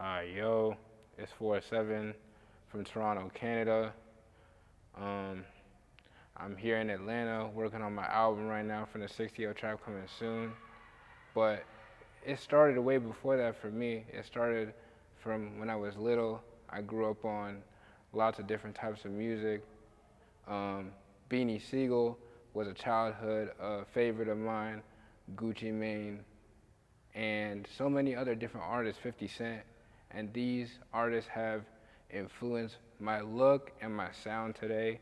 Yo, it's 4Sevyn from Toronto, Canada. Um, I'm here in Atlanta working on my album right now from the 60 track coming soon. But it started way before that for me. It started from when I was little. I grew up on lots of different types of music. Um, Beanie Siegel was a childhood favorite of mine, Gucci Mane, and so many other different artists, 50 Cent. And these artists have influenced my look and my sound today.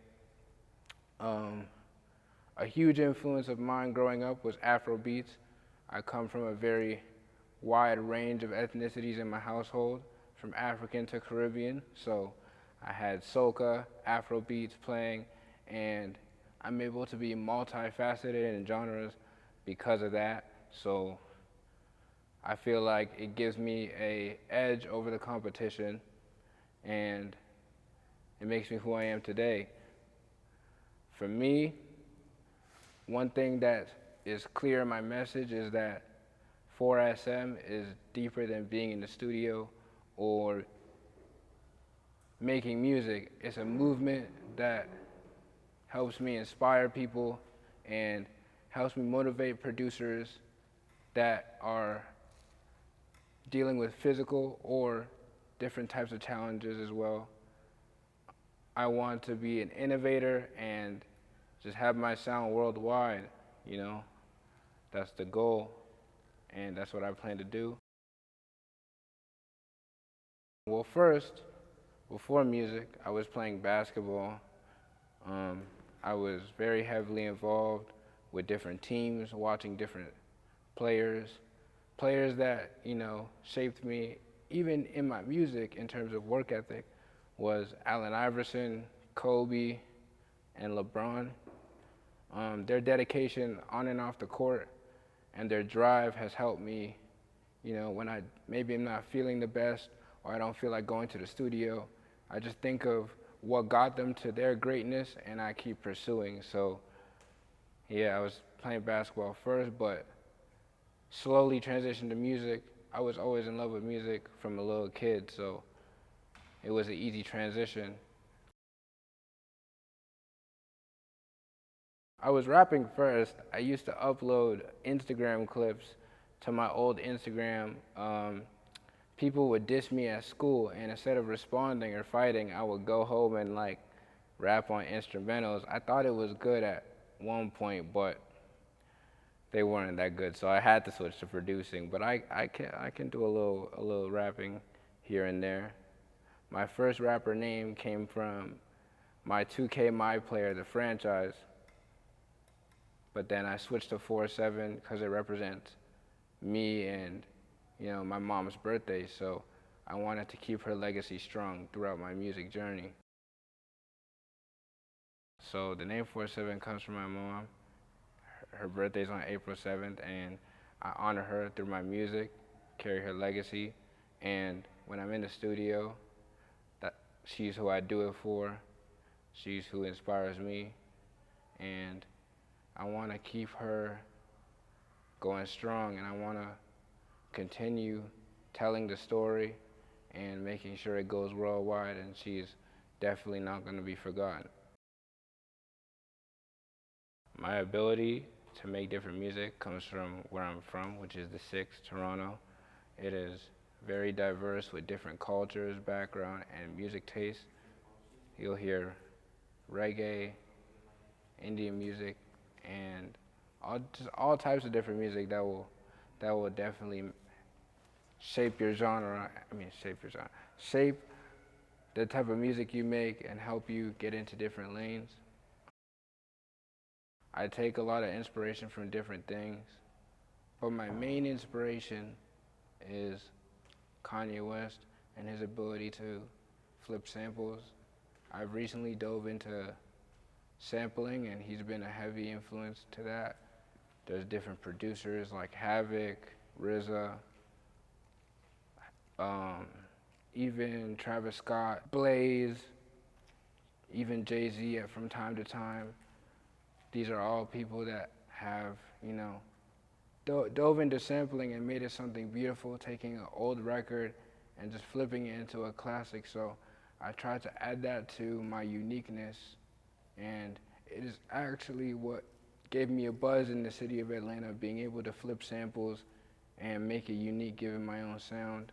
Um, a huge influence of mine growing up was Afro beats. I come from a very wide range of ethnicities in my household, from African to Caribbean. So I had soca, Afro beats playing, and I'm able to be multifaceted in genres because of that. So I feel like it gives me a edge over the competition, and it makes me who I am today. For me, one thing that is clear in my message is that 4SM is deeper than being in the studio or making music. It's a movement that helps me inspire people and helps me motivate producers that are dealing with physical or different types of challenges as well. I want to be an innovator and just have my sound worldwide, you know. That's the goal, and that's what I plan to do. Well, first, before music, I was playing basketball. I was very heavily involved with different teams, watching different players, players that, shaped me, even in my music in terms of work ethic, was Allen Iverson, Kobe, and LeBron. Their dedication on and off the court and their drive has helped me, when maybe I'm not feeling the best or I don't feel like going to the studio, I just think of what got them to their greatness and I keep pursuing. So yeah, I was playing basketball first, but slowly transitioned to music. I was always in love with music from a little kid, so it was an easy transition. I was rapping first. I used to upload Instagram clips to my old Instagram. People would diss me at school, and instead of responding or fighting, I would go home and rap on instrumentals. I thought it was good at one point, but they weren't that good, so I had to switch to producing. But I can do a little rapping here and there. My first rapper name came from my 2K My Player, the franchise. But then I switched to 4Sevyn because it represents me and my mom's birthday. So I wanted to keep her legacy strong throughout my music journey. So the name 4Sevyn comes from my mom. Her birthday's on April 7th, and I honor her through my music, carry her legacy, and when I'm in the studio, that she's who I do it for. She's who inspires me, and I want to keep her going strong, and I want to continue telling the story and making sure it goes worldwide, and she's definitely not going to be forgotten. My ability to make different music comes from where I'm from, which is the 6, Toronto. It is very diverse with different cultures, background, and music tastes. You'll hear reggae, Indian music, and all types of different music that will definitely shape your genre. Shape the type of music you make and help you get into different lanes. I take a lot of inspiration from different things, but my main inspiration is Kanye West and his ability to flip samples. I've recently dove into sampling, and he's been a heavy influence to that. There's different producers like Havoc, RZA, even Travis Scott, Blaze, even Jay-Z from time to time. These are all people that have, dove into sampling and made it something beautiful, taking an old record and just flipping it into a classic. So I tried to add that to my uniqueness, and it is actually what gave me a buzz in the city of Atlanta, being able to flip samples and make it unique given my own sound.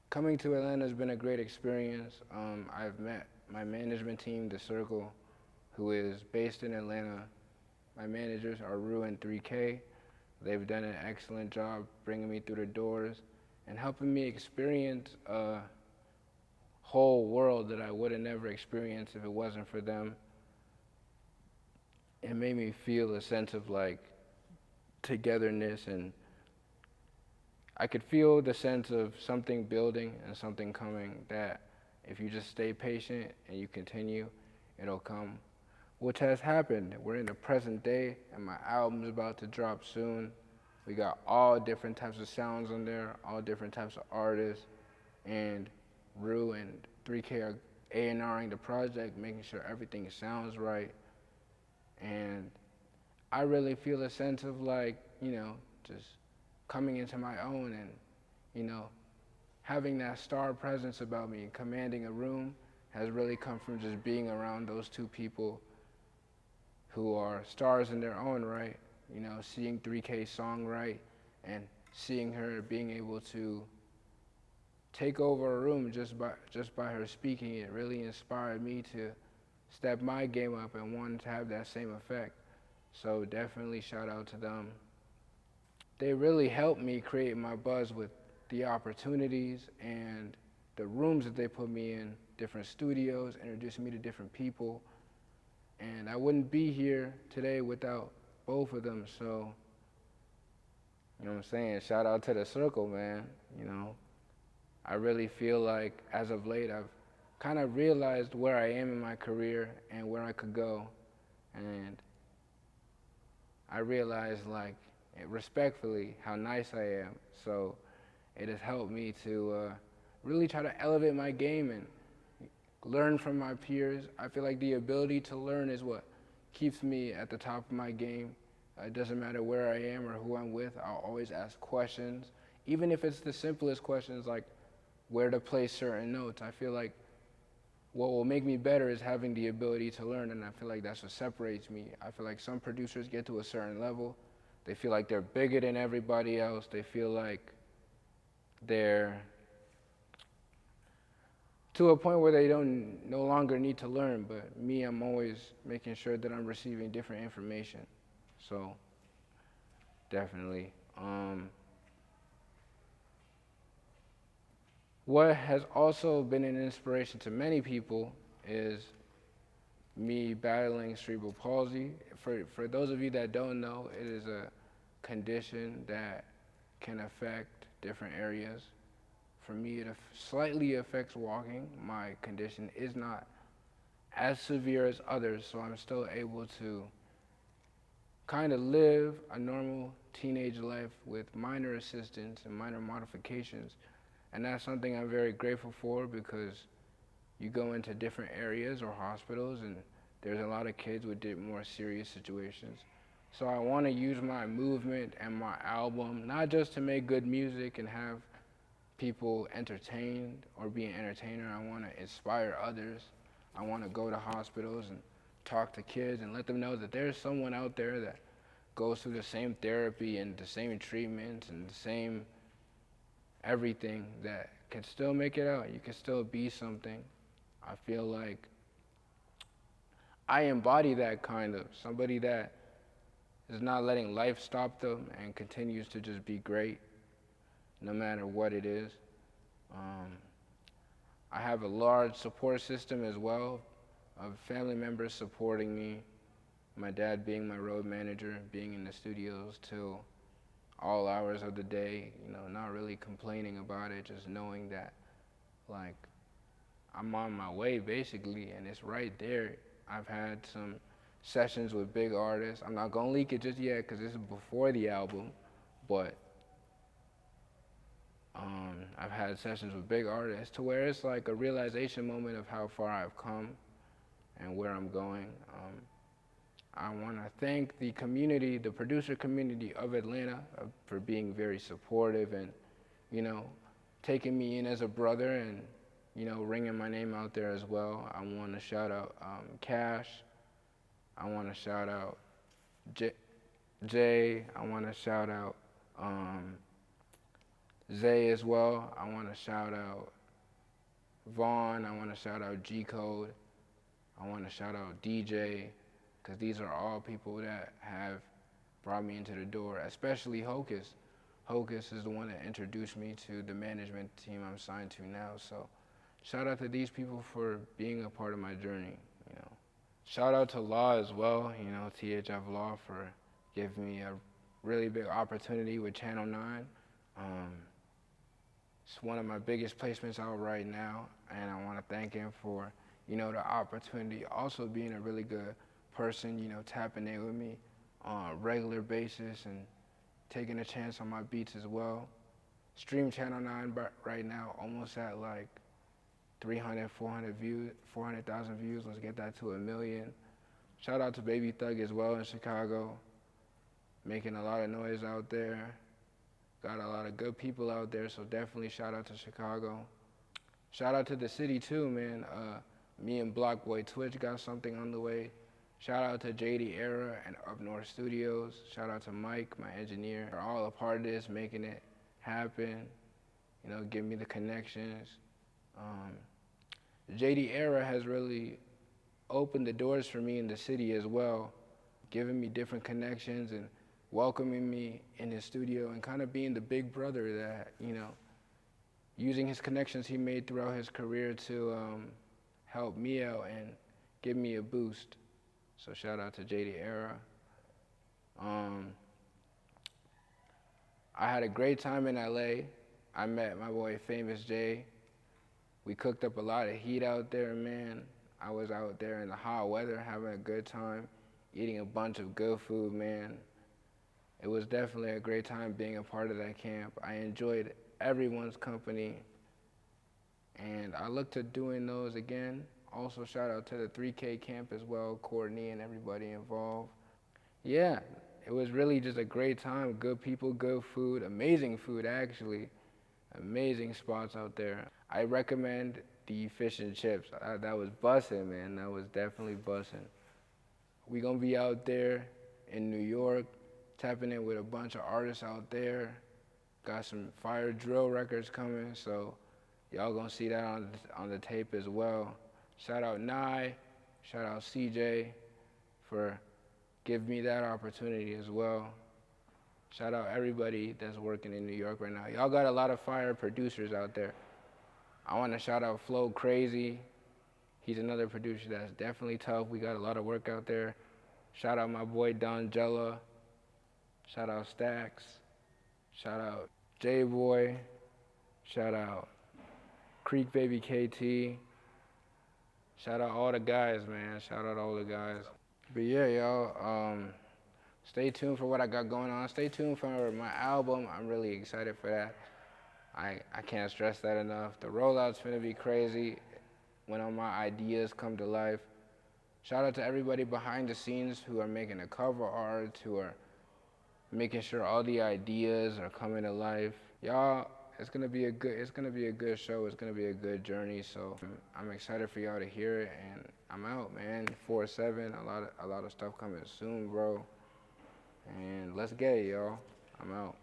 Coming to Atlanta has been a great experience. I've met my management team, The Circle, who is based in Atlanta. My managers are Rue and 3K. They've done an excellent job bringing me through the doors and helping me experience a whole world that I would have never experienced if it wasn't for them. It made me feel a sense of like togetherness, and I could feel the sense of something building and something coming, that if you just stay patient and you continue, it'll come, which has happened. We're in the present day, and my album's about to drop soon. We got all different types of sounds on there, all different types of artists, and Rue and 3K are A&Ring the project, making sure everything sounds right. And I really feel a sense of like, just coming into my own, and, having that star presence about me and commanding a room has really come from just being around those two people who are stars in their own right. Seeing 3K songwrite and seeing her being able to take over a room just by her speaking, it really inspired me to step my game up and wanted to have that same effect. So definitely shout out to them. They really helped me create my buzz with the opportunities and the rooms that they put me in, different studios, introducing me to different people. And I wouldn't be here today without both of them. So, you know what I'm saying? Shout out to The Circle, man. I really feel like as of late I've kind of realized where I am in my career and where I could go. And I realized, like, respectfully, how nice I am. So it has helped me to really try to elevate my game and learn from my peers. I feel like the ability to learn is what keeps me at the top of my game. It doesn't matter where I am or who I'm with, I'll always ask questions. Even if it's the simplest questions like where to place certain notes. I feel like what will make me better is having the ability to learn, and I feel like that's what separates me. I feel like some producers get to a certain level, they feel like they're bigger than everybody else, they feel like they're to a point where they don't no longer need to learn. But me, I'm always making sure that I'm receiving different information. So definitely. What has also been an inspiration to many people is me battling cerebral palsy. For those of you that don't know, it is a condition that can affect different areas. For me, it slightly affects walking. My condition is not as severe as others, so I'm still able to kind of live a normal teenage life with minor assistance and minor modifications. And that's something I'm very grateful for, because you go into different areas or hospitals and there's a lot of kids with more serious situations. So I want to use my movement and my album, not just to make good music and have people entertained or be an entertainer. I want to inspire others. I want to go to hospitals and talk to kids and let them know that there's someone out there that goes through the same therapy and the same treatments and the same everything, that can still make it out. You can still be something. I feel like I embody that kind of somebody that is not letting life stop them and continues to just be great no matter what it is. I have a large support system as well of family members supporting me. My dad being my road manager, being in the studios till all hours of the day, not really complaining about it, just knowing that, like, I'm on my way basically, and it's right there. I've had some sessions with big artists. I'm not gonna leak it just yet because this is before the album, but I've had sessions with big artists to where it's like a realization moment of how far I've come and where I'm going. I want to thank the community, the producer community of Atlanta, for being very supportive and you know, taking me in as a brother and, you know, ringing my name out there as well. I want to shout out Cash. I want to shout out Jay. I want to shout out Zay as well. I want to shout out Vaughn. I want to shout out G Code. I want to shout out DJ, because these are all people that have brought me into the door, especially Hocus. Hocus is the one that introduced me to the management team I'm signed to now. So shout out to these people for being a part of my journey, you know. Shout out to Law as well, you know, THF Law, for giving me a really big opportunity with Channel 9. It's one of my biggest placements out right now, and I want to thank him for, you know, the opportunity. Also being a really good person, you know, tapping in with me on a regular basis and taking a chance on my beats as well. Stream Channel 9 right now, almost at like 400,000 views. Let's get that to 1 million. Shout out to Baby Thug as well in Chicago, making a lot of noise out there. Got a lot of good people out there, so definitely shout out to Chicago. Shout out to the city too, man. Me and Blockboy Twitch got something on the way. Shout out to JD Era and Up North Studios. Shout out to Mike, my engineer. They're all a part of this, making it happen. You know, give me the connections. JD Era has really opened the doors for me in the city as well, giving me different connections and welcoming me in his studio and kind of being the big brother that, you know, using his connections he made throughout his career to help me out and give me a boost. So shout out to JD Era. I had a great time in LA. I met my boy Famous J. We cooked up a lot of heat out there, man. I was out there in the hot weather having a good time, eating a bunch of good food, man. It was definitely a great time being a part of that camp. I enjoyed everyone's company, and I look to doing those again. Also, shout out to the 3K camp as well, Courtney and everybody involved. Yeah, it was really just a great time. Good people, good food, amazing food actually. Amazing spots out there. I recommend the fish and chips. That was bussin', man. That was definitely bussin'. We gonna be out there in New York, tapping in with a bunch of artists out there. Got some fire drill records coming, so y'all gonna see that on the tape as well. Shout out Nye, shout out CJ for giving me that opportunity as well. Shout out everybody that's working in New York right now. Y'all got a lot of fire producers out there. I wanna shout out Flow Crazy. He's another producer that's definitely tough. We got a lot of work out there. Shout out my boy Don Jella. Shout out Stacks. Shout out J-Boy. Shout out Creek Baby KT. Shout out all the guys, man. Shout out all the guys. But yeah, y'all, stay tuned for what I got going on. Stay tuned for my album. I'm really excited for that. I can't stress that enough. The rollout's gonna be crazy when all my ideas come to life. Shout out to everybody behind the scenes who are making the cover art, who are making sure all the ideas are coming to life. Y'all, it's gonna be a good show. It's gonna be a good journey. So I'm excited for y'all to hear it, and I'm out, man. 4-7, a lot of stuff coming soon, bro. And let's get it, y'all. I'm out.